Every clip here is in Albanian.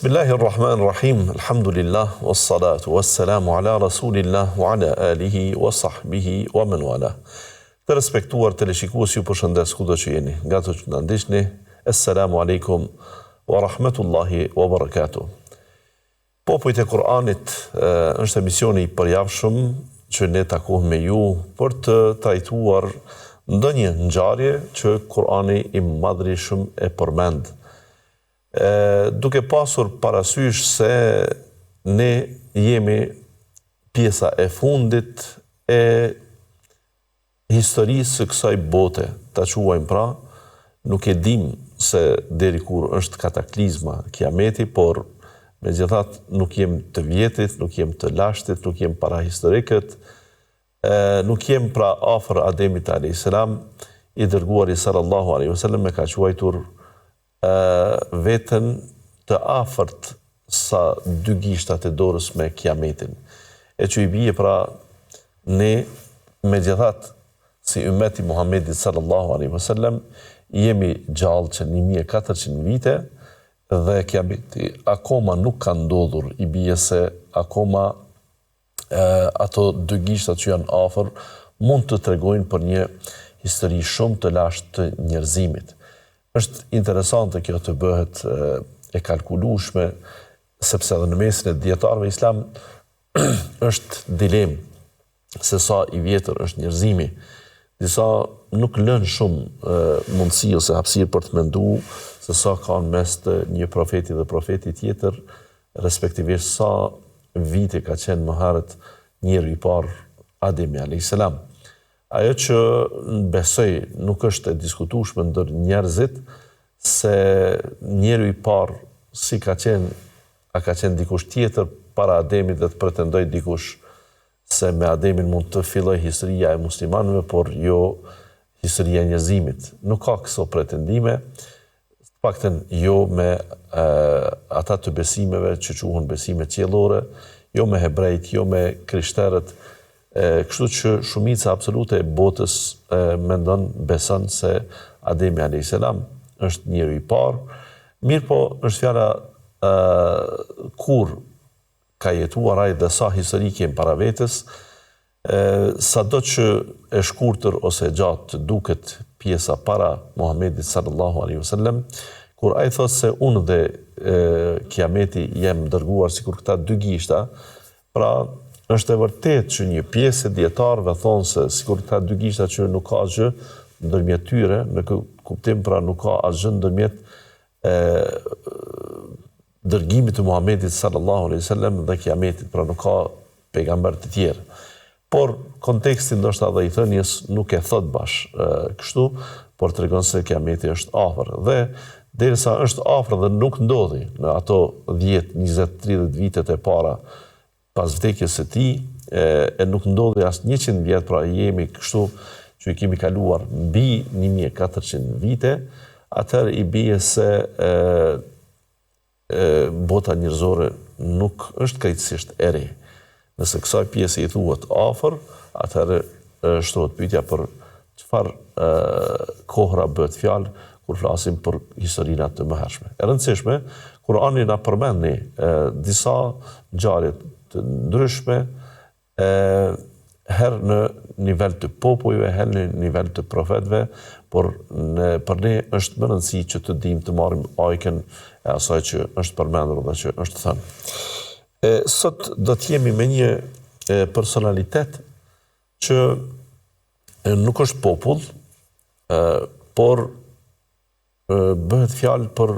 Bismillahirrahmanirrahim. Alhamdulillah wassalatu wassalamu ala rasulillah wa ala alihi wa sahbihi wa man wala. Të respektuar teleshikues, ju përshëndes kudo që jeni. Nga të që na ndiqni, assalamu alaikum wa rahmatullahi wa barakatuh. Popujt e Kur'anit është emisioni i përjavshëm që ne takohemi me ju për të trajtuar ndonjë ngjarje që Kur'ani i Madhërisht e përmend. Duke pasur parasysh se ne jemi pjesa e fundit e historisë së kësaj bote, ta quajmë pra, nuk e dim se deri kur është kataklizma, kiameti, por megjithatë nuk jem të vjetit, nuk jem të lashtit, nuk jem para historikët, nuk jem pra afër Ademit a.s. I dërguari sallallahu alaihi wasallam me ka quajtur vetën të afërt sa dy gishtat e dorës me kiametin. E që i bie pra ne megjithatë si ummeti Muhammedit sallallahu alaihi wasallam jemi gjallë që 1400 vite dhe kiameti akoma nuk ka ndodhur, i bie se akoma ato dy gishtat që janë afër mund të tregojnë për një histori shumë të lashtë të njerëzimit. Është interesante kjo të bëhet e kalkulueshme, sepse edhe në mesin e dietarëve islam është dilemë se sa i vjetër është njerëzimi. Disa nuk lënë shumë mundësi ose hapësirë për të menduar se sa ka në mes të një profeti dhe profeti tjetër, respektivisht sa vite ka qenë më herët njeriu i parë Ademi a.s. Ajo që besoj nuk është e diskutueshme ndër njerëzit se njeriu i parë si ka qenë, a ka qenë dikush tjetër para Ademit dhe të pretendoj dikush se me Ademin mund të filloj historia e muslimanëve, por jo historia e njerëzimit. Nuk ka këso pretendime, të paktën jo me ata të besimeve që quhen besime qiellore, jo me hebrejt, jo me krishterët. Kështu që shumica absolute e botës mendon, beson se Ademi a.s. është njeriu i parë. Mirë po është fjala kur ka jetuar ai dhe sa histori kem para vetes, sado që e shkurtër ose e gjatë duket pjesa para Muhammedit sallallahu alaihi wasallam, kur ai thot se unë dhe kiameti jem dërguar sikur këta dy gishta, pra është e vërtet që një pjesë e dietarëve thonë se sikur këta dy gishta që nuk ka gjë ndërmjet tyre, në kuptim pra nuk ka asgjë ndërmjet dërgimit të Muhamedit sallallahu alaihi wasallam dhe kiametit, pra nuk ka pejgamber të tjerë. Por konteksti ndoshta edhe i thënies nuk e thot bash kështu, por tregon se kiameti është afër. Dhe derisa është afër dhe nuk ndodhi në ato 10, 20, 30 vitet e para pas vdekjes së tij, e nuk ndodhi as 100 vjet, pra jemi kështu që i kemi kaluar mbi 1400 vite, atëherë i bie se bota njerëzore nuk është krejtësisht e re. Nëse kësaj pjesë i thuhet afër, atëherë shtrohet pyetja për çfarë kohra bëhet fjalë kur flasim për historinë të mëhershme. E rëndësishme, Kurani na përmend disa ngjarje të ndryshme, herë në nivel të popujve, herë në nivel të profetëve, por për ne është më rëndësi që të dim të marrim ajken e asaj që është përmendur dhe që është thënë. Sot do të jemi me një personalitet që nuk është popull, por bëhet fjalë për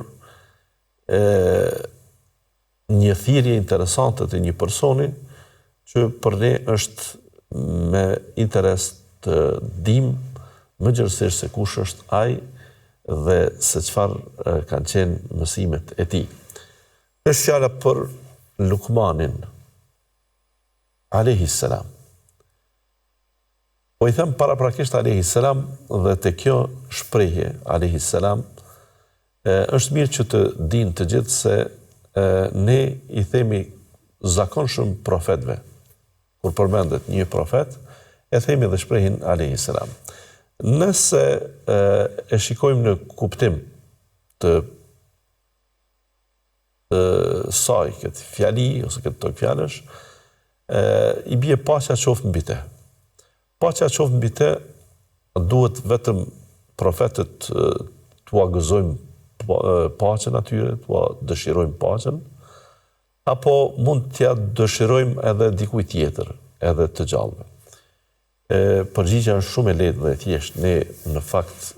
një thirrje interesante të një personi që për ne është me interes të dim më gjithësisht se kush është ai dhe se çfarë kanë qenë mësimet e tij. Është fjala për Lukmanin alayhi salam. Po i them paraprakisht alayhi salam dhe te kjo shprehje alayhi salam është mirë që të dinë të gjithë se ne i themi zakonshëm profetëve. Kur përmendet një profet, e themi dhe shprehin alayhi salam. Nëse e shikojmë në kuptim të saj, këtë fjali, ose këtë tokë fjallësh, i bie paqja qoftë mbi te. Paqja qoftë mbi te duhet vetëm profetët t'ua gëzojmë paqen atyre, t'ua dëshirojmë paqen, apo mund t'ja dëshirojmë edhe dikuj tjetër, edhe të gjallëve. Përgjigja është shumë e lehtë dhe e thjeshtë. Ne në fakt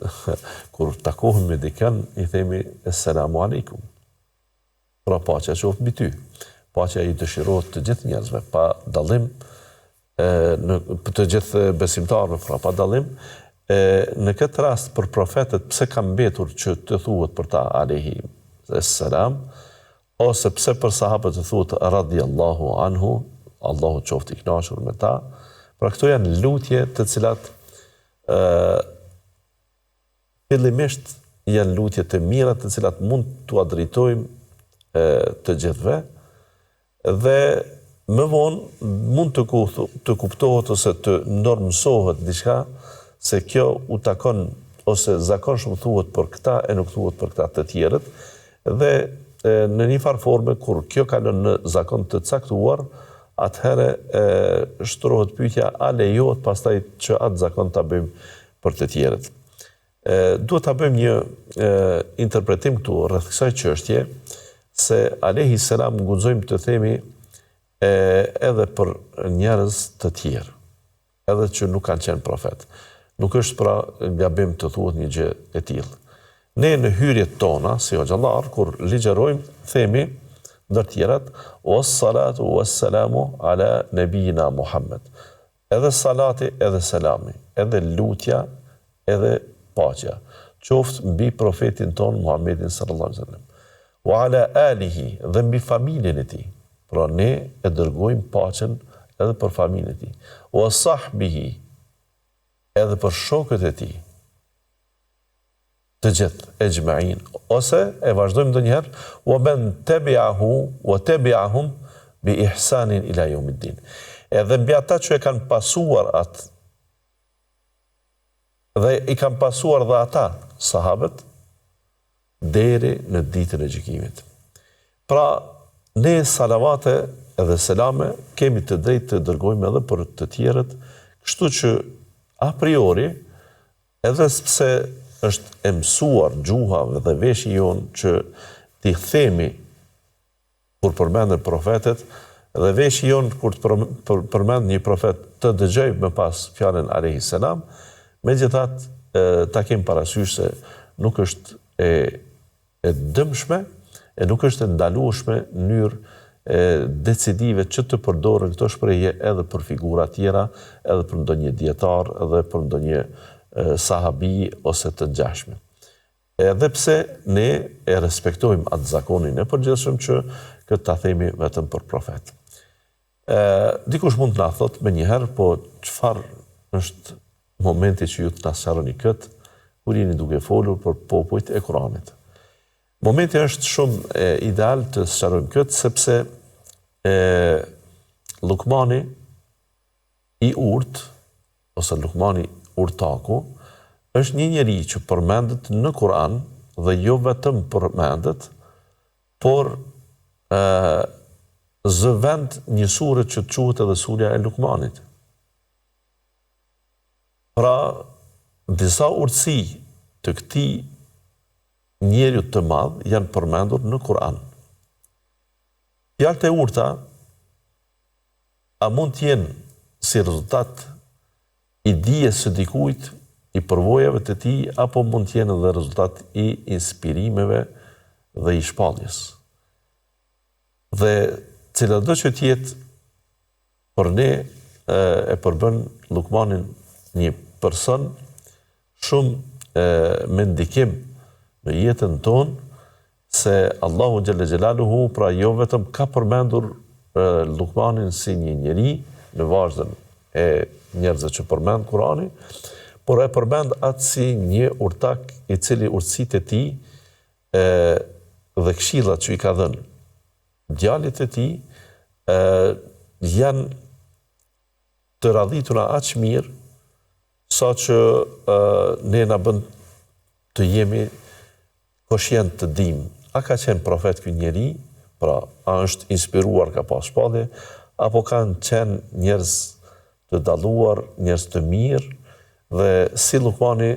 kur takohemi me dikën i themi Esselamu alaikum. Pra paqja qoftë mbi ty. Paqja i dëshirohet të gjithë njerëzve pa dallim, të gjithë besimtarëve, pra pa dallim. Në këtë rast për profetët pse ka mbetur që të thuhet për ta alaihi selam, ose pse për sahabët të thuhet radhiyallahu anhu, Allahu qoftë i kënaqur me ta. Pra këto janë lutje të cilat fillimisht janë lutje të mira të cilat mund t'u drejtojmë të gjithëve dhe më vonë mund të kuptohet ose të normësohet diçka se kjo u takon ose zakonshëm thuhet për këta e nuk thuhet për këta të tjerët dhe në një farë forme kur kjo kalon në zakon të caktuar atëherë shtrohet pyetja a lejohet pastaj që atë zakon ta bëjmë për të tjerët. Duhet ta bëjmë një interpretim këtu rreth kësaj çështje se alayhi salam guxojmë të themi edhe për njerëz të tjerë, edhe që nuk kanë qenë profet. Nuk është pra gabim të thuhet një gjë e tillë. Ne në hyrjet tona si hoxhallar kur ligjerojmë themi ndër tjerat, was-salatu was-salamu ala nabiyina Muhammed. Edhe salati, edhe selami, edhe lutja, edhe paqja, qoftë mbi profetin ton Muhammedin sallallahu alaihi wasallam. Wa ala alihi, dhe mbi familjen e tij. Pra ne e dërgojmë paqen edhe për familjen e tij. Wa sahbihi, edhe për shokët e tij. Të gjithë, ejma'in, ose e vazhdojmë ndonjëherë, wa man tabi'ahu wa tabi'ahum bi ihsanin ila yawmiddin. Edhe mbi ata që e kanë pasuar atë dhe i kanë pasuar dhe ata sahabët deri në ditën e gjykimit. Pra, ne salavate edhe selame kemi të drejtë të dërgojmë edhe për të tjerët, kështu që a priori, edhe pse është e mësuar gjuha dhe veshi jonë që t'i themi kur përmendën profetet, dhe veshi jonë kur të përmend një profet të dëgjoj me pas fjalën alayhi salam, megjithatë ta kem parasysh se nuk është e dëmshme e nuk është e ndalueshme në mënyrë decisive që të përdoren këto shprehje edhe për figura tjera, edhe për ndonjë dietar, edhe për ndonjë sahabi ose të ngjashme. Edhe pse ne e respektojmë atë zakonin e përgjithshëm që këtë ta themi vetëm për profet. Dikush mund të na thotë më njëherë, po çfarë është momenti që ju të na sqaroni këtë kur jeni duke folur për popujt e Kuranit? Momenti është shumë ideal të sqarojmë këtë sepse Lukmani i urt ose Lukmani urtaku është një njeri që përmendet në Kur'an dhe jo vetëm përmendet, por zëvend një sure që quhet edhe surja e Lukmanit. Pra, disa urtësi të këtij njeriu të madh janë përmendur në Kur'an. Fjalët e urta a mund të jenë si rezultat i dijes së dikujt, i përvojave të tij, apo mund të jenë edhe rezultat i inspirimeve dhe i shpalljes. Dhe cilëdo që tjetë për ne e përbën Lukmanin një person shumë me ndikim në jetën tonë, se Allahu Gjelle Gjelaluhu pra jo vetëm ka përmendur Lukmanin si një njeri në vazhdën e njerëzve që përmend Kurani, por e përmend atë si një urtak i cili urtësitë e tij dhe këshillat që i ka dhënë djalit e tij janë të radhitura aq mirë sa që ne na bën të jemi koshient të dim. A ka qenë profet ky njeri? Pra, a është inspiruar ka pas shpallje, apo kanë qenë njerëz të dalluar, njerëz të mirë, dhe si Lukmani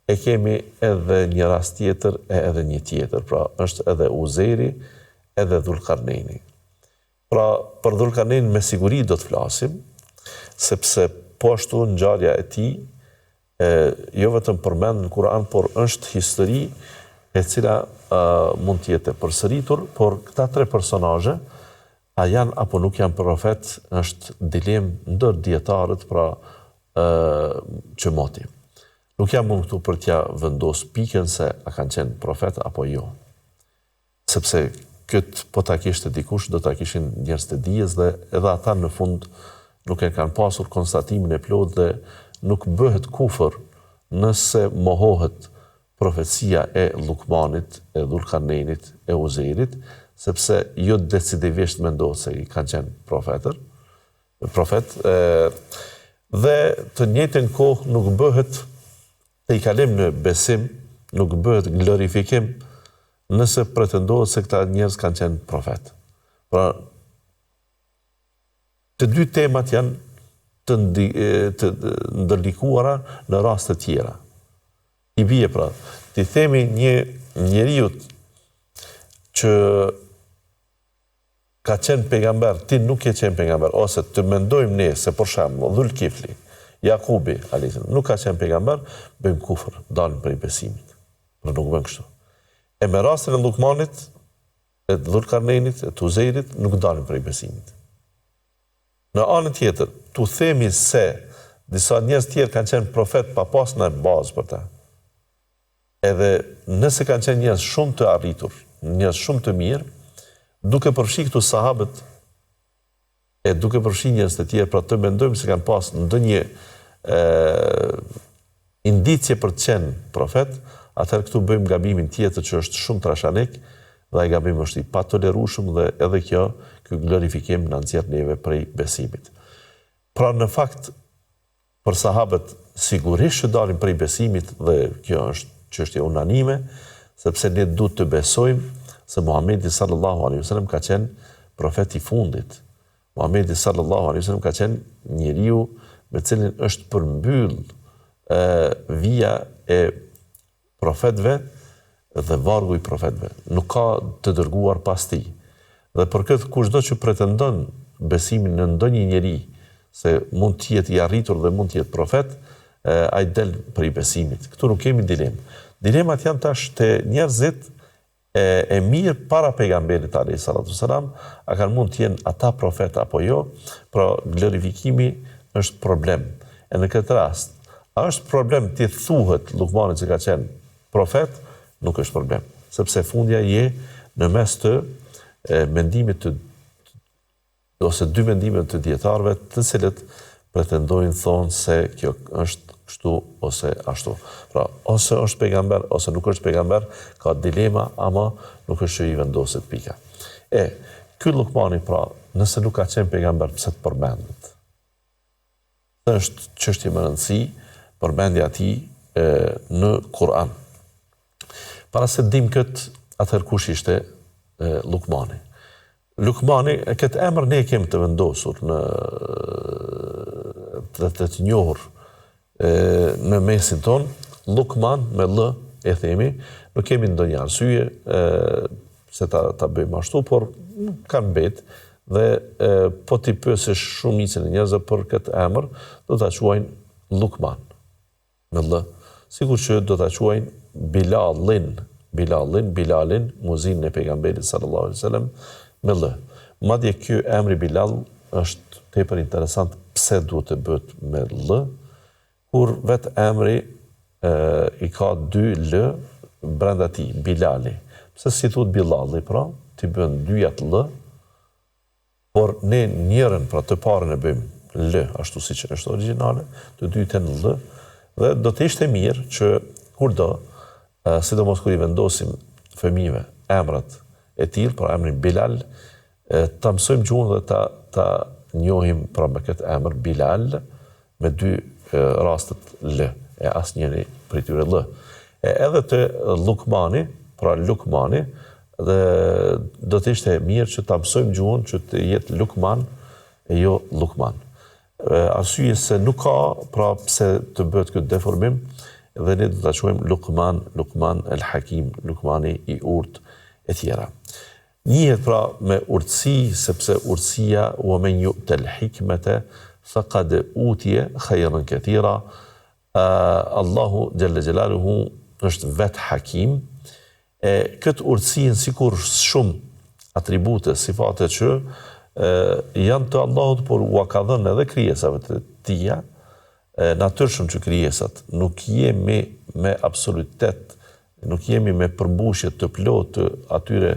e kemi edhe një rast tjetër edhe një tjetër. Pra, është edhe Uzeri, edhe Dhulkarnejni. Pra, për Dhulkarnejni me siguri do të flasim, sepse po ashtu ngjarja e tij jo vetëm përmend në Kur'an, por është histori e cila mund të jetë përsëritur, por këta tre personazhe, a janë apo nuk janë profet, është dilemë ndër dietarët, pra që moti. Nuk jam mund këtu për t'ja vendos pikën se a kanë qenë profet apo jo. Sepse këtë po ta kishte dikush, do ta kishin njerëz të dijes dhe edhe ata në fund nuk e kanë pasur konstatimin e plot dhe nuk bëhet kufër nëse mohohet profecia e Lukmanit, e Dhulkarnejnit, e Uzerit, sepse jo decidivisht mendohet se i kanë qenë profet, dhe të njëjtën kohë nuk bëhet të i kalim në besim, nuk bëhet glorifikim nëse pretendohet se këta njerëz kanë qenë profet. Pra, të dy temat janë të ndërlikuara në raste tjera. I bie pra, ti themi një njeriu që ka qenë pejgamber, ti nuk je qenë pejgamber, ose të mendojmë ne se për shembull Dhulkifli, Jakubi, nuk ka qenë pejgamber, bëjmë kufër, dalim prej besimit. Por nuk bën kështu. E me rastin e Lukmanit, e Dhulkarnejnit, e Uzerit, nuk dalim prej besimit. Në anën tjetër, tu themi se disa njerëz tjerë kanë qenë profet pa pas në bazë për ta. Edhe nëse kanë qenë njerëz shumë të arritur, njerëz shumë të mirë, duke përfshi këtu sahabët e duke përfshi njerëz të tjerë, pra të mendojmë se kanë pas ndonjë indicje për të qenë profet, atëherë këtu bëjmë gabimin tjetër që është shumë trashanik, dhe ai gabim është i patolerueshëm dhe edhe ky glorifikim na nxjerr neve prej besimit. Pra në fakt për sahabët sigurisht që dalim prej besimit dhe kjo është çështje unanime, sepse ne duhet të besojmë se Muhamedi sallallahu alaihi wasallam ka qenë profet i fundit. Muhamedi sallallahu alaihi wasallam ka qenë njeriu me cilin është përmbyll vija e profetëve dhe vargu i profetëve. Nuk ka të dërguar pas tij. Dhe për këtë kushdo që pretendon besimin në ndonjë njeri se mund të jetë i arritur dhe mund të jetë profet, ai del prej besimit. Këtu nuk kemi dilemë. Dilemat janë tash te njerëzit e mirë para pejgamberit alayhi salatu wasalam, a kanë mund të jenë ata profet apo jo, pra glorifikimi është problem. E në këtë rast, a është problem të thuhet Lukmanit që ka qenë profet, nuk është problem, sepse fundja je në mes të mendimit ose dy mendimet të dietarëve, të cilët pretendojnë thonë se kjo është kështu ose ashtu. Pra, ose është pejgamber, ose nuk është pejgamber, ka dilema, ama nuk është që i vendoset pika. Ky Lukmani, pra, nëse nuk ka qenë pejgamber, pse të përmendet? Është çështje më rëndësi, përmendja e tij në Kur'an. Para se dim këtë, atëherë kush ishte Lukmani? Lukmani, këtë emër ne kemi të vendosur në të njohur në mesin ton, Lukman me L e themi, nuk kemi ndonjë arsye se ta bëjmë ashtu, por kanë mbet dhe po t'i pyesësh shumicën e njerëzve për këtë emër, do ta quajnë Lukman me L. Sikur që do ta quajnë Bilalin, muzinën e pejgamberit sallallahu alaihi wasallam me L. Madje ky emri Bilal është tepër interesant pse duhet të bëhet me L, kur vetë emri i ka dy L brenda tij, Bilali. Pse si thuhet Bilali, pra, ti bën dyjat L, por ne njërën, pra të parën e bëjmë L, ashtu siç është origjinale, të dytën L, dhe do të ishte mirë që kurdo, sidomos kur i vendosim fëmijëve emrat e tillë, pra emrin Bilal, ta mësojmë gjuhën dhe ta njohim pra me këtë emër Bilal me dy rastet L, e asnjëri prej tyre L. Edhe te Lukmani, pra Lukmani, dhe do të ishte mirë që ta mësojmë gjuhën që të jetë Lukman e jo Lukman. Arsye se nuk ka pra pse të bëhet këtë deformim dhe ne do ta quajmë Lukman, Lukman el Hakim, Lukmani i urtë e tjera. Njihet pra me urtësi, sepse urtësia wa men yu'tal hikmete faqad utiya khayran katira. Allahu Jalla Jalaluhu është vet hakim. Këtë urtësinë sikur shumë atribute, sifate që janë të Allahut, por u ka dhënë edhe krijesave të tija, natyrshëm që krijesat nuk jemi me absolutet, nuk jemi me përmbushje të plotë të atyre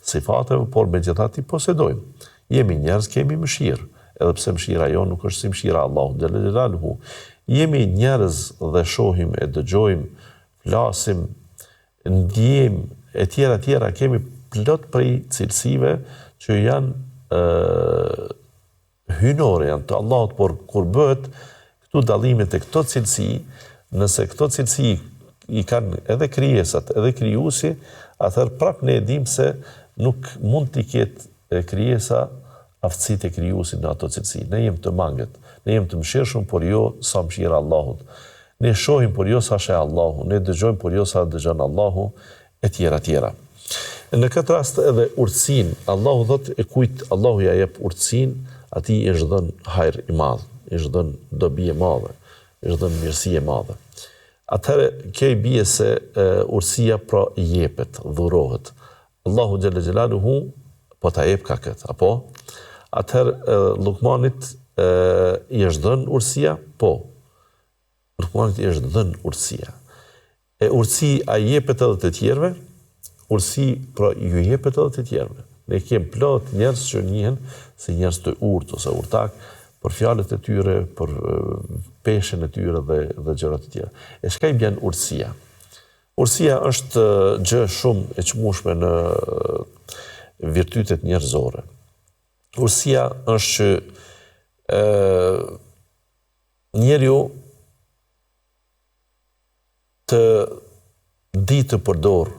sifateve, por megjithatë i posedojmë. Jemi njerëz, kemi mëshirë, edhe pse mëshira jonë nuk është si mëshira Allahut Jalla Jalaluhu. Jemi njerëz dhe shohim e dëgjojmë, flasim, ndjejmë e tjera, kemi plot prej cilësive që janë hynore, janë të Allahut, por kur bëhet këtu dallimet e këto cilësi, nëse këto cilësi i kanë edhe krijesat, edhe krijuesi, atëherë prapë ne e dimë se nuk mund t'i ketë krijesa aftësitë e krijuesit në ato cilësi. Ne jemi të mangët, ne jemi të mëshirshëm, por jo sa mëshira Allahut. Ne shohim, por jo sa sheh Allahu, ne dëgjojmë, por jo sa dëgjon Allahu, e tjera. Në këtë rast edhe urtësinë, Allahu thotë e kujt Allahu ja jep urtësinë, atij i është dhënë hajër i madh, i është dhënë dobi e madhe, i është dhënë mirësi e madhe. Atëherë kjo i bie se urtësia pra jepet, dhurohet. Allahu Jalla Jalaluhu po ta jep ka këtë, apo? Atëherë Lukmanit i është dhënë urtësia, po. Lukmanit i është dhënë urtësia. E urtësi a jepet edhe të tjerëve, urtësi pra ju jepet edhe të tjerëve. Ne kemi plot njerëz që njihen si njerëz të urtë ose urtak për fjalët e tyre, për peshën e tyre dhe gjërat e tjera. E çka i bën urtësia? Urtësia është gjë shumë e çmueshme në virtytet njerëzore. Urtësia është që njeriu të di të përdor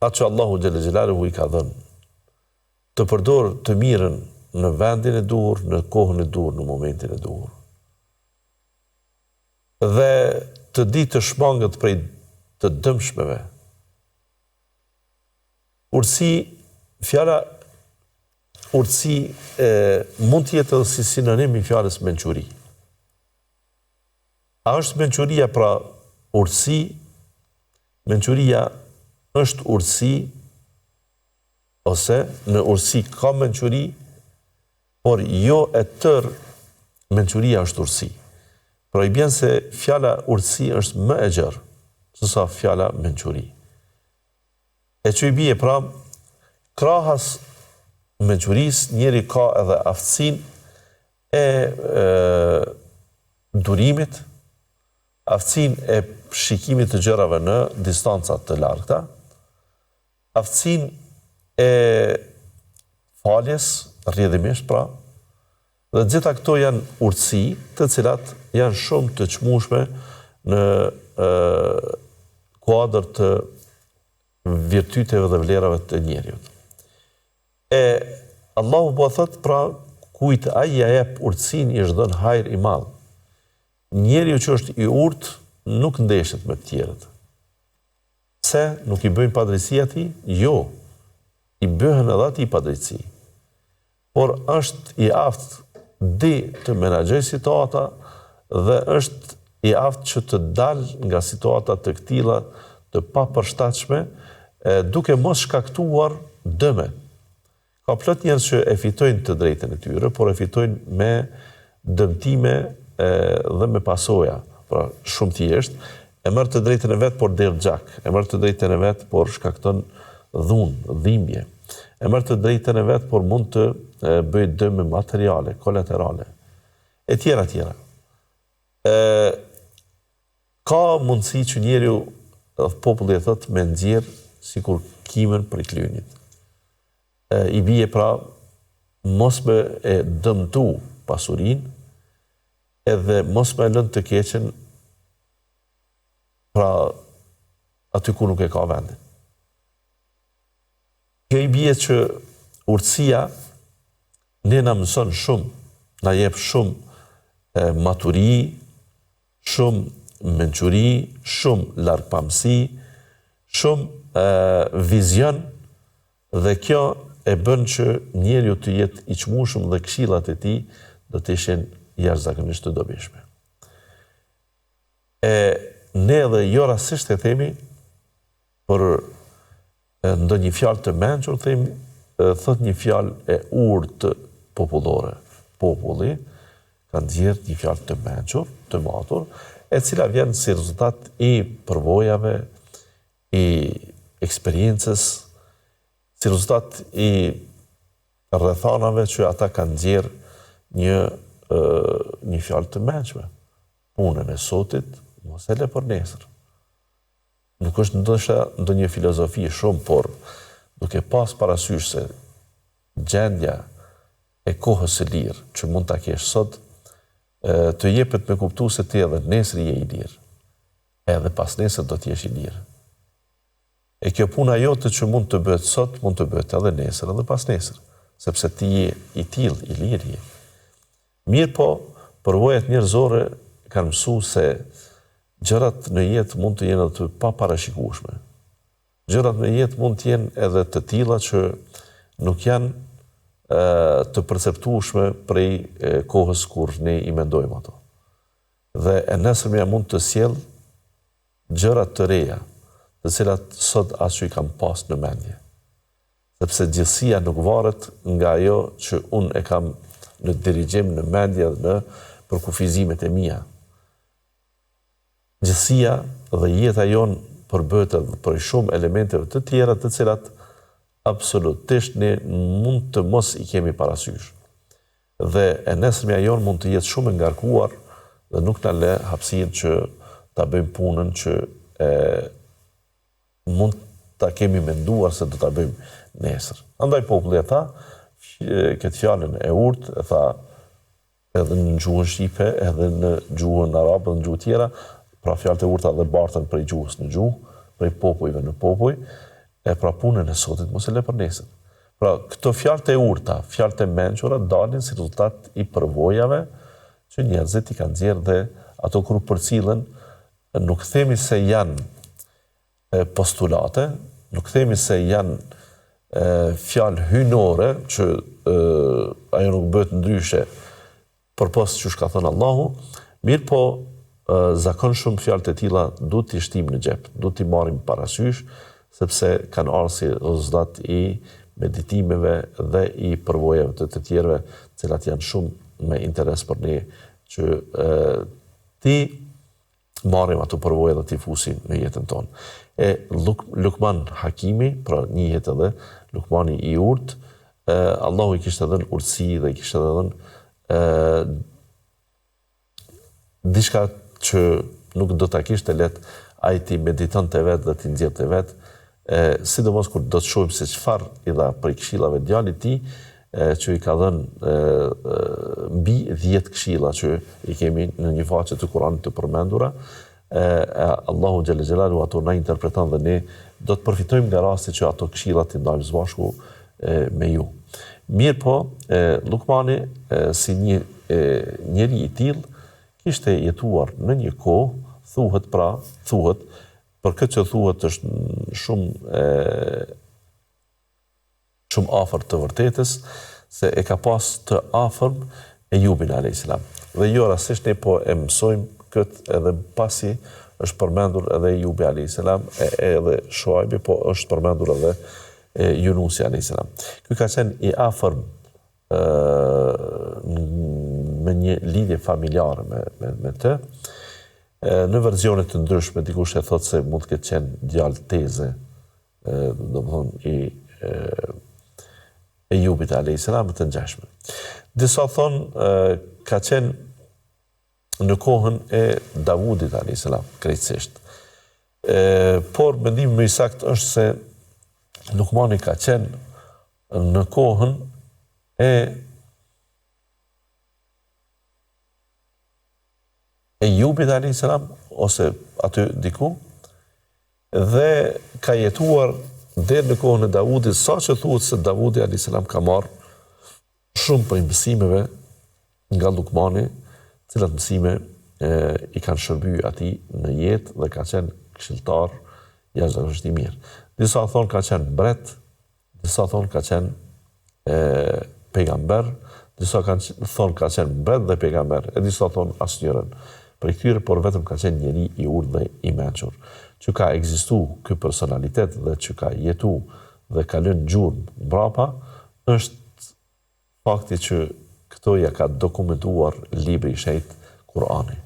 atë që Allahu Jalla Jalaluhu i ka dhënë, të përdor të mirën në vendin e duhur, në kohën e duhur, në momentin e duhur. Dhe të di të shmangët prej të dëmshmeve. Fjala urtësi mund të jetë edhe si sinonim i fjalës mençuri. A është mençuria pra urtësi? Mençuria është urtësi, ose në urtësi ka mençuri, por jo e tërë mençuria është urtësi. Pra i bën se fjala urtësi është më e gjerë se sa fjala mençuri. E që i bie pra krahas mençurisë, njeri ka edhe aftësinë e durimit, aftësinë e shikimit të gjërave në distanca të largta, aftësinë e faljes, rrjedhimisht pra, dhe gjitha këto janë urtësi të cilat janë shumë të çmueshme në kuadër të virtyteve dhe vlerave të njeriut. Allahu po thot pra kujt ai ja jep urtësinë i është dhënë hajër i madh. Njeriu që është i urtë nuk ndeshet me të tjerët. Pse nuk i bëjnë padrejësi atij? Jo. I bëhen edhe atij padrejësi. Por është i aftë di të menaxhojë situata dhe është i aftë që të dalë nga situata të këtilla të papërshtatshme, duke mos shkaktuar dëme. Ka plot njerëz që e fitojnë të drejtën e tyre, por e fitojnë me dëmtime dhe me pasoja. Pra shumë thjesht, e merr të drejtën e vet por der gjak, e merr të drejtën e vet por shkakton dhunë, dhimbje. E merr të drejtën e vet por mund të bëjë dëme materiale, kolaterale. E tjera. Ka mundësi që njeriu, populli e thot, me nxjerr sikur kimën prej klynit. I bie pra mos me e dëmtu pasurinë, edhe mos me lënë të keqen pra aty ku nuk e ka vendin. Kjo i bie që urtësia ne na mëson shumë, na jep shumë maturi, shumë mençuri, shumë largpamësi, shumë vizion, dhe kjo e bën që njeriu të jetë i çmueshëm dhe këshillat e tij do të ishin jashtëzakonisht të dobishme. Ne edhe jo rastisht e themi për ndonjë fjalë të mençur, themi thot një fjalë e urtë popullore. Populli ka nxjerrë një fjalë të mençur, të matur, e cila vjen si rezultat i përvojave, i eksperiencës, si rezultat i rrethanave që ata kanë nxjerrë një fjalë të mençme. Punën e sotit mos e lë për nesër. Nuk është ndoshta ndonjë filozofi shumë, por duke pas parasysh se gjendja e kohës së lirë që mund ta kesh sot, të jepet me kuptu se ti edhe nesër je i lirë, edhe pas nesër do t'jesh i lirë. E kjo puna jote që mund të bëhet sot, mund të bëhet edhe nesër, edhe pas nesër, sepse ti je i tillë, i lirë je. Mirë po, përvojat njerëzore kanë mësuar se gjërat në jetë mund të jenë të paparashikueshme. Gjërat në jetë mund të jenë edhe të tilla që nuk janë të perceptueshme prej kohës kur ne i mendojmë ato. Dhe e nesërmja mund të sjell gjëra të reja, të cilat sot as që i kam pas në mendje. Sepse gjithësia nuk varet nga ajo që unë e kam në dirigjim, në mendje dhe në përkufizimet e mia. Gjithësia dhe jeta jonë përbëhet për shumë elementeve të tjera të cilat absolutisht ne mund të mos i kemi parasysh. Dhe e nesërmja jonë mund të jetë shumë ngarkuar dhe nuk na lë hapësirë që ta bëjmë punën që mund ta kemi menduar se do ta bëjmë nesër. Andaj populli e tha, këtë fjalën e urtë, e tha edhe në gjuhën shqipe, edhe në gjuhën arabe, në gjuhë tjera, pra fjalët e urta dhe bartën prej gjuhës në gjuhë, prej popujve në popuj, e pra punën e sotit mos e lë për nesër. Pra këto fjalët e urta, fjalët e mençura dalin si rezultat i përvojave që njerëzit i kanë nxjerrë dhe ato kur përcillen, nuk themi se janë postulate, nuk themi se janë fjalë hynore që ajo nuk bëhet ndryshe përpos që ka thënë Allahu, mirë po zakonshëm fjalët e tilla duhet t'i shtim në xhep, duhet t'i marrim parasysh, sepse kanë ardhur si rezultat i meditimeve dhe i përvojave të tjerëve, të cilat janë shumë me interes për ne që ti marrim ato përvoje dhe t'i fusim në jetën tonë. Lukman Hakimi, pra njihet edhe Lukmani i urtë, Allahu i kishte dhënë urtësi dhe i kishte dhënë diçka që nuk do ta kishte lehtë ai ti meditonte vetë dhe ti nxjerrte vetë, sidomos kur do të shohim se çfarë i dha për këshillave djalit tij, që i ka dhënë mbi 10 këshilla që i kemi në një faqe të Kuranit të përmendura. Allahu xhalla xhelalu ato na interpreton dhe ne do të përfitojmë nga rasti që ato këshilla të ndajmë së bashku me ju. Mirë po, Lukmani si një njeri i tillë kishte jetuar në një kohë, thuhet, për këtë që thuhet është shumë afër të vërtetës, se e ka pas të afërm Ejubin a.s. Dhe jo rastisht ne po e mësojmë këtë edhe pasi është përmendur edhe Ejubi a.s. Edhe Shuajbi, po është përmendur edhe Yunusi a.s. Ky ka qenë i afërm me një lidhje familjare me të. Në versionet të ndryshme, dikush e thot se mund të ketë qenë djalë teze, domethënë i Ejubit a.s. të ngjashme. Disa thonë ka qenë në kohën e Davudit a.s. krejtësisht. Por mendimi më i saktë është se Lukmani ka qenë në kohën e Ejubit a.s. ose aty diku, dhe ka jetuar deri në kohën e Davudit, sa që thuhet se Davudi a.s. ka marrë shumë prej mësimeve nga Lukmani, cilat mësime i kanë shërby atij në jetë dhe ka qenë këshilltar jashtëzakonisht i mirë. Disa thonë ka qenë mbret, disa thonë ka qenë pejgamber, disa thonë ka qenë mbret dhe pejgamber, e disa thonë asnjërin. Për këtyre, por vetëm ka qenë njeri i urtë dhe i mençur. Që ka ekzistu ky personalitet dhe që ka jetu dhe ka lënë gjurmë mbrapa, është fakti që këto ja ka dokumentuar libri i shenjtë Kurani.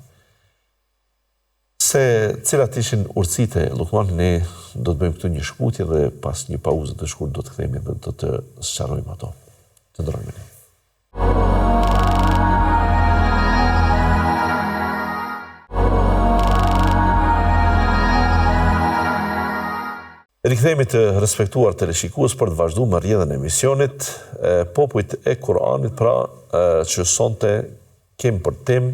Se cilat ishin urtësitë e Lukmanit, ne do të bëjmë këtu një shkputje dhe pas një pauzë të shkurtër do të kthehemi dhe do të sqarojmë ato. Të ndrojmë ne. Rikthehemi të respektuar teleshikues për të vazhduar me rrjedhën e emisionit Popujt e Kuranit, pra që sonte kem për temë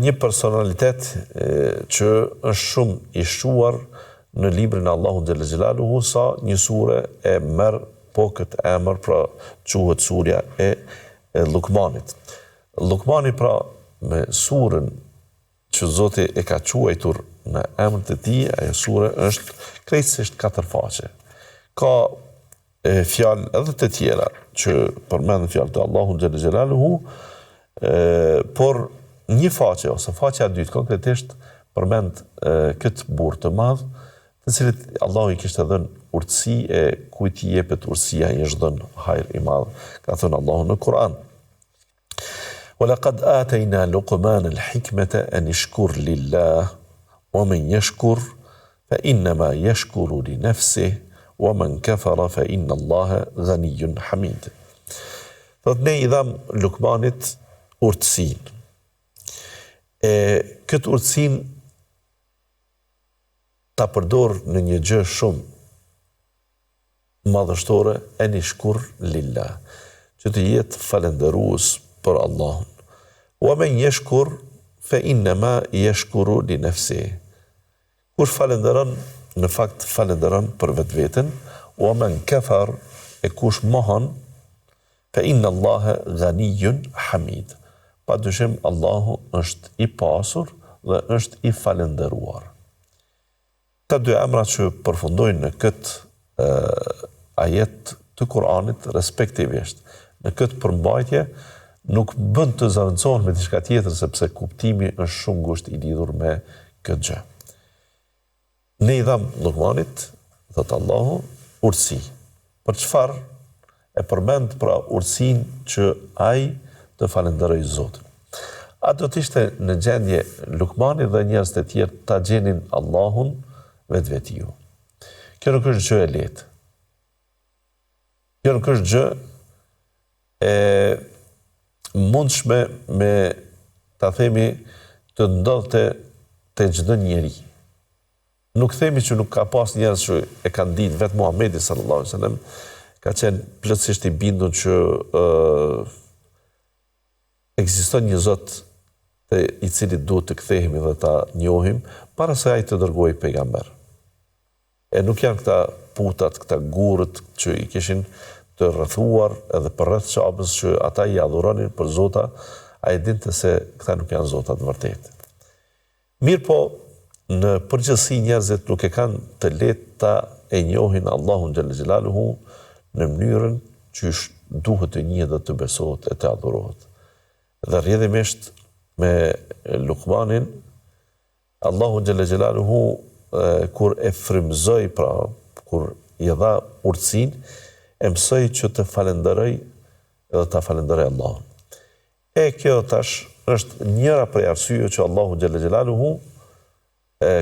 një personalitet që është shumë i shuar në librin e Allahut xhalla xhelaluhu, sa një sure e merr këtë emër, pra quhet surja e Lukmanit. Lukmani, pra, me surën që Zoti e ka quajtur në emrin e tij, ajo sure është krejtësisht 4 faqe. Ka fjalë edhe të tjera që përmendën fjalët e Allahut xhalla xhelaluhu, por një faqe ose faqja e dytë konkretisht përmend këtë burr të madh, të cilit Allahu i kishte dhënë urtësi, e kujt i jepet urtësia i është dhënë hajër i madh, ka thënë Allahu në Kur'an. وَلَقَدْ آتَيْنَا لُقْمَانَ الْحِكْمَةَ أَنِ اشْكُرْ لِلَّهِ وَمَنْ يَشْكُرْ فَإِنَّمَا يَشْكُرُ لِنَفْسِهِ وَمَنْ كَفَرَ فَإِنَّ اللَّهَ غَنِيٌّ حَمِيدٌ. Thot ne i dham Lukmanit urtësinë. Këtë urtësinë ta përdor në një gjë shumë madhështore, eni shkur lillah, që të jetë falendërues për Allahun. Wa men yashkur fa innama yashkuru li nafsihi. Kush falenderon, në fakt falenderon për vetveten, wa men kafar, e kush mohon, fa inna Allaha ghaniyyun hamid. Padyshim Allahu është i pasur dhe është i falendëruar. Këta dy emra që përfundojnë në këtë ajet të Kur'anit respektivisht, në këtë përmbajtje, nuk bën të zaventësohen me diçka tjetër, sepse kuptimi është shumë ngushtë i lidhur me këtë gjë. Ne i dham Lukmanit, thot Allahu, urtësi. Për çfarë? E përmend pra urtësinë që ai të falenderojë Zotin. A do të ishte në gjendje Lukmani dhe njerëz të tjerë ta gjenin Allahun vetvetiu. Kjo nuk është gjë e lehtë. Kjo nuk është gjë e mundshme me, ta themi, të ndodhte te çdo njeri. Nuk themi që nuk ka pas njerëz që e kanë ditë, vetë Muhamedi sallallahu alaihi wasallam ka qenë plotësisht i bindur që ekziston një Zot i cili duhet të kthehemi dhe ta njohim para se ai të dërgojë pejgamber. E nuk janë këta putat, këta gurët që i kishin të rrethuar edhe për rreth Qabës, që ata i adhuronin për zota, ai dinte se këta nuk janë zota të vërtetë. Mirë po, në përgjithësi njerëzit nuk e kanë të lehtë ta e njohin Allahun xhalla xhelaluhu në mënyrën që duhet të njihet dhe të besohet e të adhurohet. Dhe rrjedhimisht me Lukmanin, Allahu xhalla xhelaluhu kur e frymëzoi, pra kur i dha urtësinë, e mësoj që të falenderoj edhe ta falenderoj Allahun. E kjo tash është njëra prej arsyeve që Allahu xhalla xhelaluhu,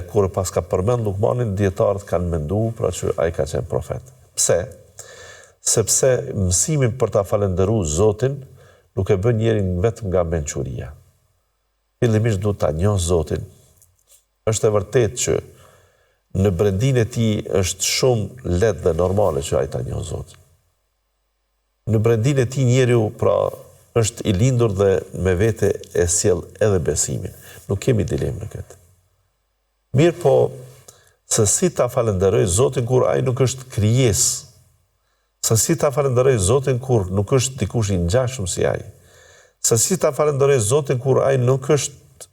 kur pas ka përmend Lukmanin, dietarët kanë menduar pra që ai ka qenë profet. Pse? Sepse mësimin për ta falendëruar Zotin nuk e bën njerin vetëm nga mençuria. Fillimisht duhet ta njoh Zotin. Është e vërtetë që në brendin e tij është shumë lehtë dhe normale që ai ta njoh Zotin. Në brendin e tij njeriu pra është i lindur dhe me vete e sjell edhe besimin. Nuk kemi dilemë në këtë. Mirë po, se si ta falenderoj Zotin kur ai nuk është krijesë. Se si ta falenderoj Zotin kur nuk është dikush i ngjashëm si ai. Se si ta falenderoj Zotin kur ai nuk është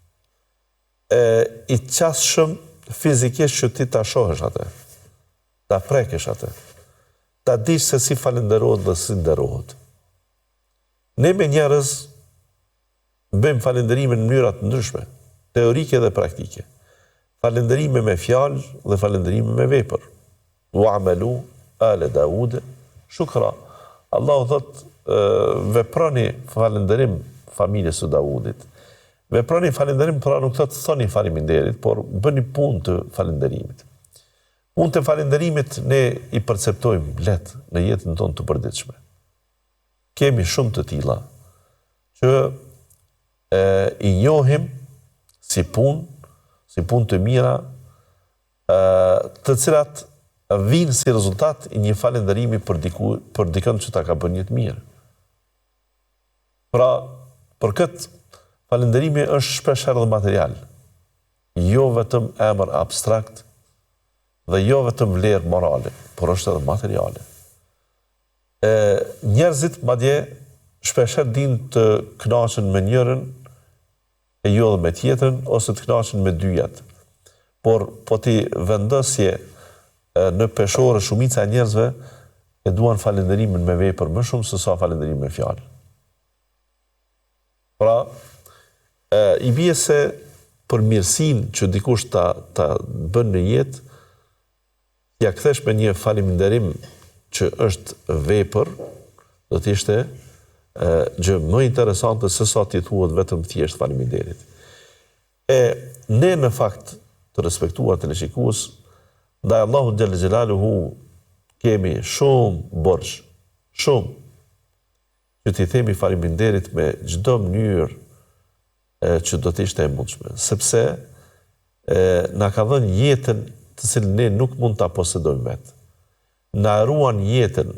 i qasshëm fizikisht që ti ta shohësh atë. Ta prekesh atë. Ta dish se si falenderohet dhe si nderohet. Ne me njerëz bëjmë falenderime në mënyra të ndryshme, teorike dhe praktike. Falenderime me fjalë dhe falenderime me vepër. Wa'malu ala Daud shukra. Allahu thot veproni falenderim familjes së Daudit. Veproni falenderim, pra nuk thot thoni faleminderit, por bëni punë të falenderimit. Punë të falenderimit ne i perceptojmë lehtë në jetën tonë të përditshme. Kemi shumë të tilla që i njohim si punë të mira, të cilat vinë si rezultat i një falenderimi për dikën që ta ka bërë një të mirë. Pra, për këtë falenderimi është shpesh herë dhe material, jo vetëm emër abstrakt dhe jo vetëm vlerë morale, por është edhe materiale. Njerëzit madje shpesh herë dinë të kënaqen me njërin e jo dhe me tjetrën, ose të kënaqen me dyjat. Por po ti vendosje në peshore shumica e njerëzve e duan falenderimin me vepër më shumë se sa falenderimin me fjalë. Pra, i bie se për mirësinë që dikush ta bën në jetë, ja kthesh me një faleminderim që është vepër, do të ishte gjë më interesante se sa ti thuhet vetëm thjesht faleminderit. Ne në fakt të respektuar teleshikues, ndaj Allahut xhallal xhelaluhu kemi shumë borxh, shumë, që t'i themi faleminderit me çdo mënyrë që do të ishte e mundshme, sepse na ka dhënë jetën të cilën ne nuk mund ta posedojmë vetë. Na ruan jetën,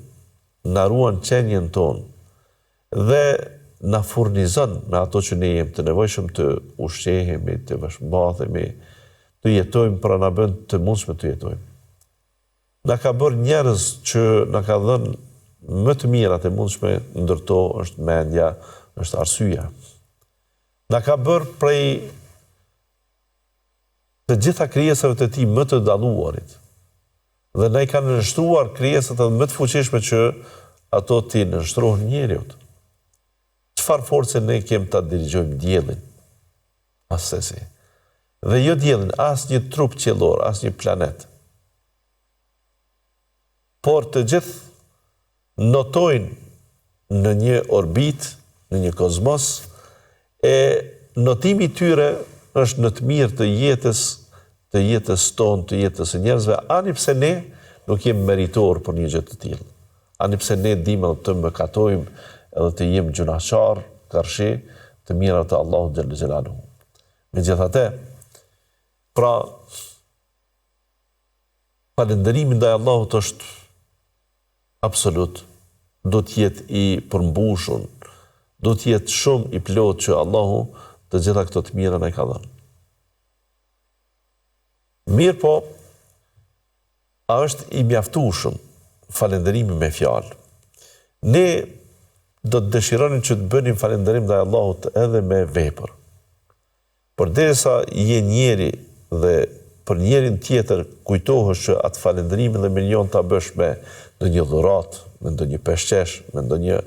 na ruan qenjen tonë, dhe na furnizon me ato që ne jemi të nevojshëm të ushqehemi, të veshmbathemi, të jetojmë, pra na bën të mundshme të jetojmë. Na ka bërë njerëz që na ka dhënë më të mirat e mundshme, ndërto është mendja, është arsyeja. Na ka bërë prej të gjitha krijesave të tij më të dalluarit. Dhe na i kanë nënshtruar krijesat edhe më të fuqishme që ato ti nënshtrohen njeriut. Çfarë force ne kemi ta dirigjojmë diellin? Asesi. Dhe jo diellin, as një trup qiellor, as një planet. Por të gjithë notojnë në një orbit, në një kozmos, e notimi tyre është në të mirë të jetës tonë, të jetës e njerëzve, ani pse ne nuk jemi meritor për një gjë të tillë. Ani pse ne dimë të mëkatojmë edhe të jemi gjunaqar, karshi të mirat të Allahut xhallal xhelaluhu. Megjithatë, pra falënderimi ndaj Allahut është absolut, do të jetë i përmbushur, do të jetë shumë i plot që Allahu të gjitha këto të mira na ka dhënë. Mirë po, a është i mjaftueshëm falënderimi me fjalë? Ne do të dëshironim që të bënim falënderim ndaj Allahut edhe me vepër. Përderisa je njeri dhe për njerin tjetër kujtohesh që atë falënderimin dhe milion ta bësh me ndonjë dhuratë, me ndonjë peshqesh, me ndonjë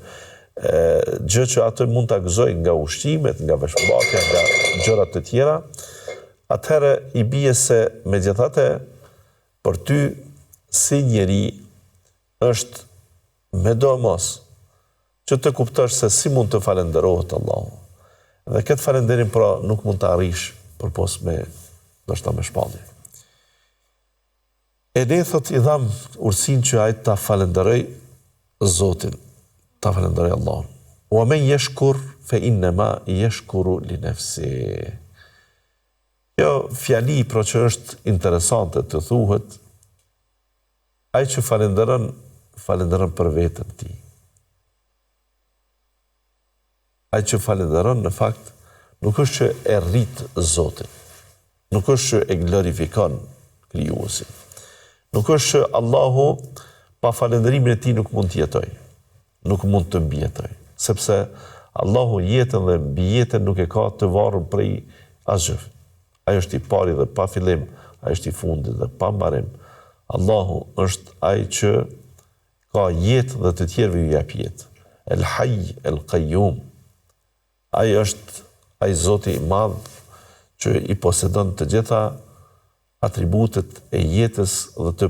gjë që atë mund ta gëzoj nga ushqimet, nga veshmbathja, nga gjërat të tjera, atëherë i bie se megjithatë për ty si njeri është medomos që të kuptosh se si mund të falenderohet Allahu. Dhe këtë falenderim pra nuk mund të arrish përpos me ndoshta me shpallje. E ne thot i dham ursin që ai ta falenderoj Zotin, ta falenderoj Allahun. Wa men yashkur fa inma yashkuru li nafsi. Kjo fjali pra që është interesante të thuhet, ai që falenderon për veten ti. Ai që falenderon në fakt nuk është që e rrit Zotin, nuk është që e glorifikon krijuesi. Nuk është që Allahu pa falenderimin e tij nuk mund të jetojë, nuk mund të mbijetoj, sepse Allahu jetën dhe mbijetën nuk e ka të varur prej asgjë. Ai është i pari dhe pa fillim, ai është i fundit dhe pa mbarim. Allahu është ai që ka jetë dhe të tjerëve ju jep jetë. El Hayy El Qayyum. Ai është ai Zoti i madh që i posedon të gjitha atributet e jetës dhe të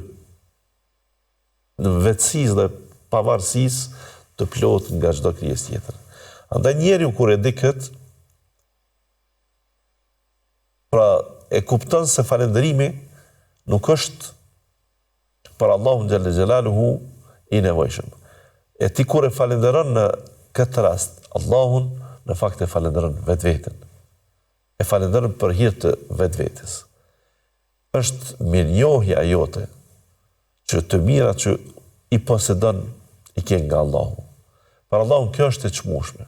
vetësisë dhe pavarësisë të plot nga çdo krijesë tjetër. Andaj njeriu kur e di këtë, pra e kupton se falënderimi nuk është për Allahun xhalla xhelaluhu i nevojshëm. E ti kur e falënderon në këtë rast Allahun, në fakt e falënderon vetveten. E falënderon për hir të vetvetes. Është mirënjohja jote që të mirat që i posedon i ke nga Allahu. Për Allahun kjo është e çmueshme.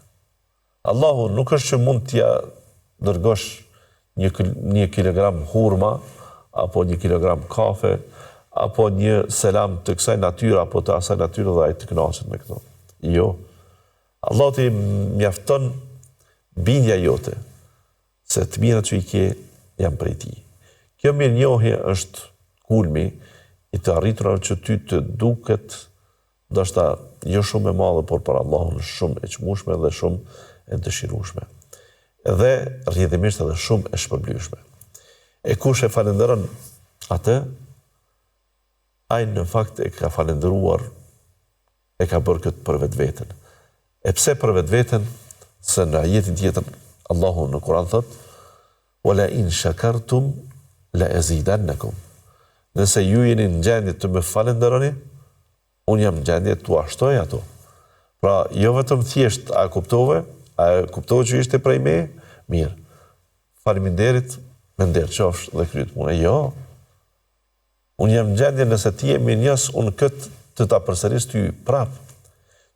Allahu nuk është që mund t'ja dërgosh një kilogram hurma, apo një kilogram kafe, apo një selam të kësaj natyre, apo të asaj natyre dhe ai të kënaqet me këto. Jo. Allahu t'i mjafton bindja jote, se të mirat që i ke janë prej tij. Kjo mirënjohje është kulmi i të arritur që ty të duket ndoshta jo shumë e madhe, por për Allahun shumë e çmueshme dhe shumë e dëshirueshme. Dhe rrjedhimisht edhe shumë e shpërblyeshme. E kush e falenderon atë, ai në fakt e ka falendëruar, e ka bërë këtë për vetveten. E pse për vetveten? Se në ajetin tjetër Allahu në Kur'an thot: "Wala in shakartum la azidannakum." Nëse ju jeni në gjendje të më falenderoni, unë jam në gjendje t'u ashtoj ato. Pra, jo vetëm thjesht a kuptove që ishte prej me, mirë. Faleminderit, me nder qofsh dhe kryet punë. Jo. Unë jam në gjendje nëse ti je mirënjohës, unë këtë të ta përsëris ty prap.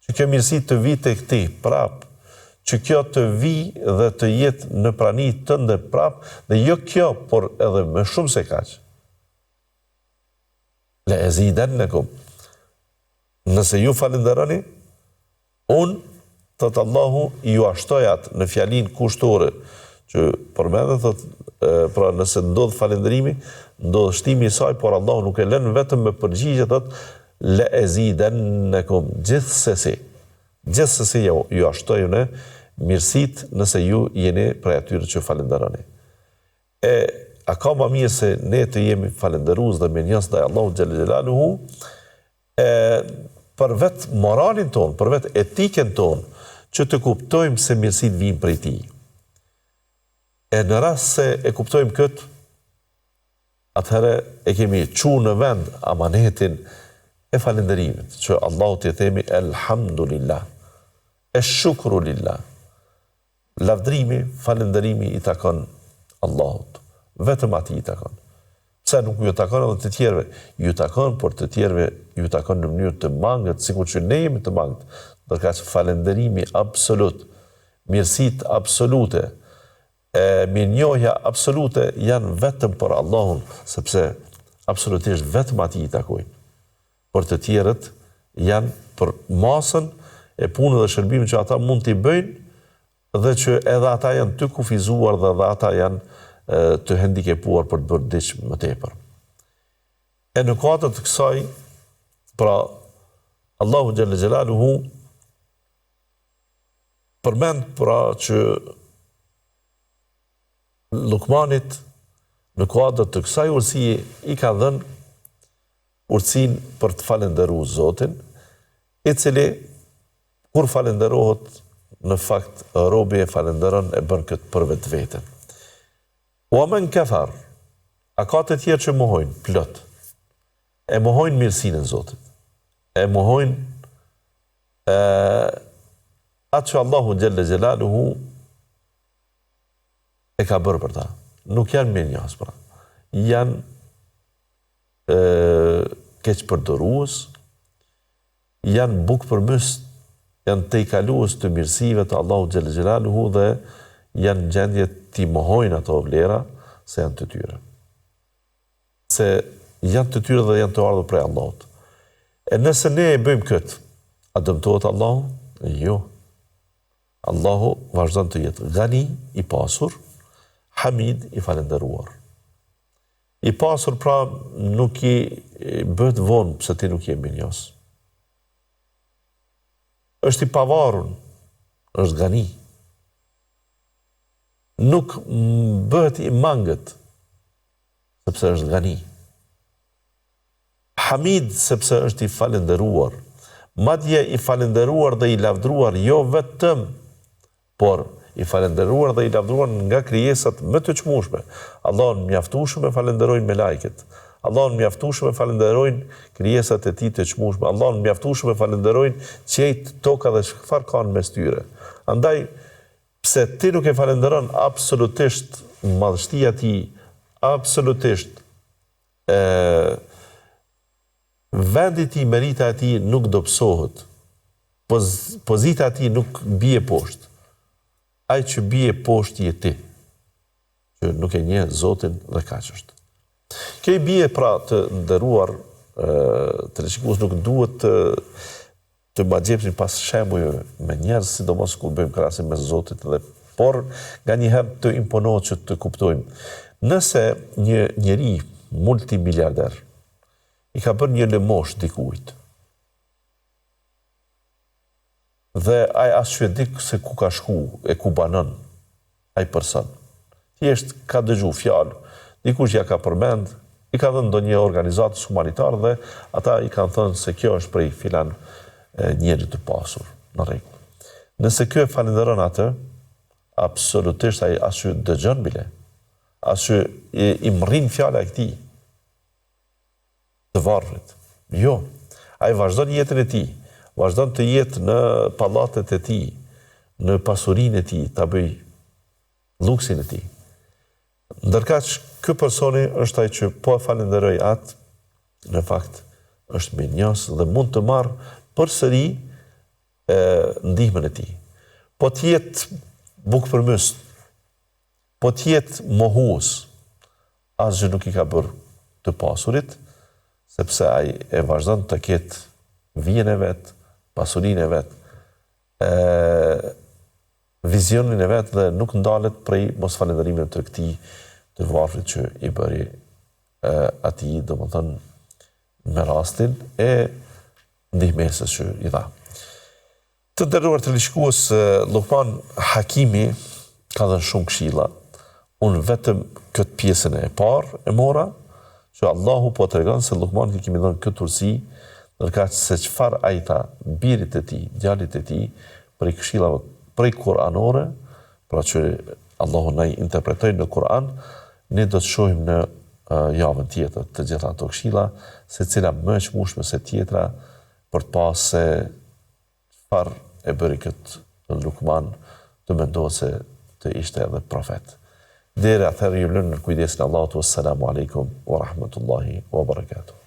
Që kjo mirësi të vi tek ti prap. Që kjo të vi dhe të jetë në prani tënde prap, dhe jo kjo, por edhe më shumë se kaq. La azidannakum. Nëse ju falenderoni, unë, thot Allahu, ju ashtoj atë në fjalin kushtore, që përmendet, thot, pra nëse ndodh falenderimi, ndodh shtimi i saj, por Allahu nuk e lën vetëm me përgjigje, thot, la azidannakum, gjithsesi ju ashtoj unë mirësit nëse ju jeni prej atyre që falenderoni. A ka më mirë se ne të jemi falenderues dhe mirënjohës ndaj Allahut xhalla xhelaluhu, për vetë moralin ton, për vetë etiken ton, që të kuptojmë se mirësit vijnë prej tij. E në rast se e kuptojmë këtë, atëherë e kemi çu në vend amanetin e falenderimit, që Allahut t'i themi elhamdulillah, shukru lillah. Lavdrimi, falenderimi i takon Allahut. Vetëm atij i takon. Pse nuk ju takon edhe të tjerëve? Ju takon, por të tjerëve ju takon në mënyrë të mangët, sikur që ne jemi të mangët. Ndërkaq falenderimi absolut, mirësitë absolute, mirënjohja absolute janë vetëm për Allahun, sepse absolutisht vetëm atij i takojnë. Por të tjerët janë për masën e punë dhe shërbime që ata mund t'i bëjnë, dhe që edhe ata janë të kufizuar dhe edhe ata janë të hendikepuar për të bërë diçka më tepër. E në kuadër të kësaj, pra Allahu xhalla xhelaluhu përmend pra që Lukmanit në kuadër të kësaj urtësie i ka dhënë urtësinë për të falendëruar Zotin, i cili kur falenderohet në fakt robi e falenderon e bën këtë për vetveten. Wa man kafar, a ka të tjerë që mohojnë plot. E mohojnë mirësinë e Zotit. E mohojnë atë që Allahu xhalla xhelaluhu e ka bërë për ta. Nuk janë mirënjohës pra. Janë keqpërdorues, janë bukëpërmys, janë të i kaluës të mirësive të Allahu xhalla xhelaluhu dhe janë gjendje t'i mohojnë ato vlera se janë të tyre. se janë të tyre dhe janë të ardhur prej Allahut. E nëse ne e bëjmë këtë, a dëmtohet Allahu? Jo. Allahu vazhdon të jetë Gani, i pasur, Hamid, i falendëruar. I pasur pra nuk i bëhet vonë pse ti nuk je mirënjohës. Është i pavarur, është Gani. Nuk bëhet i mangët, sepse është Gani. Hamid, sepse është i falendëruar. Madje i falendëruar dhe i lavdruar jo vetëm, por i falendëruar dhe i lavdruar nga krijesat më të çmueshme. Allahun mjaftueshëm e falenderojnë me lajket. Allahun mjaftueshëm e falenderojnë krijesat e tij të çmueshme. Allahun mjaftueshëm e falenderojnë qiejt, toka dhe çfarë kanë mes tyre. Andaj pse ti nuk e falenderon absolutisht madhështia e tij, absolutisht vendi i tij, merita e tij nuk dobësohet. Pozita e tij nuk bie poshtë. Ai që bie poshtë je ti, që nuk e njeh Zotin dhe kaq është. Kjo i bie pra të nderuar teleshikues, nuk duhet të baxhepsin pas shembujve me njerëz, sidomos kur bëjmë krahasim me Zotin dhe por nganjëherë të imponohet që të kuptojmë. Nëse një njeri multimiliarder i ka bërë një lëmosh dikujt, dhe ai asë di se ku ka shku, e ku banon ai person. Thjesht ka dëgju fjalë, dikush ja ka përmend, i ka dhënë ndonjë organizatës humanitare dhe ata i kanë thënë se kjo është prej filan njeri të pasur, në rregull. Nëse kjo e falenderon atë, absolutisht ai asë dëgjon bile, asë i mrrin fjala e këtij të varrit. Jo, ai vazhdon jetën e tij. Vazhdon të jetë në pallatet e tij, në pasurinë e tij, ta bëj luksin e tij. Ndërkaq ky personi është ai që po e falenderoj atë, në fakt është mirënjohës dhe mund të marr përsëri ndihmën e tij. Po të jetë bukëpërmys, po të jetë mohues, asgjë nuk i ka bërë të pasurit, sepse ai e vazhdon të ketë vijën e vet, pasurinë e vet, vizionin e vet dhe nuk ndalet prej mos falënderimit të këtij të varfrit që i bëri atij, domethënë me rastin e ndihmesës që i dha. Të nderuar teleshikues, Lukman Hakimi ka dhënë shumë këshilla. Unë vetëm këtë pjesën e parë e mora, që Allahu po tregon se Lukman i kemi dhënë këtë urtësi, ndërkaq se çfarë ai tha birit e tij, djalit e tij, prej këshillave, prej kuranore, pra që Allahu na i interpretoi në Kur'an, ne do të shohim në javën tjetër të gjitha ato këshilla, secila më e çmueshme se tjetra, për të pasur se çfarë e bëri këtë Lukman të mendohet se të ishte edhe profet. Deri atëherë ju lënë në kujdesin e Allahut. Wassalamu alaikum wa rahmatullahi wa barakatuh.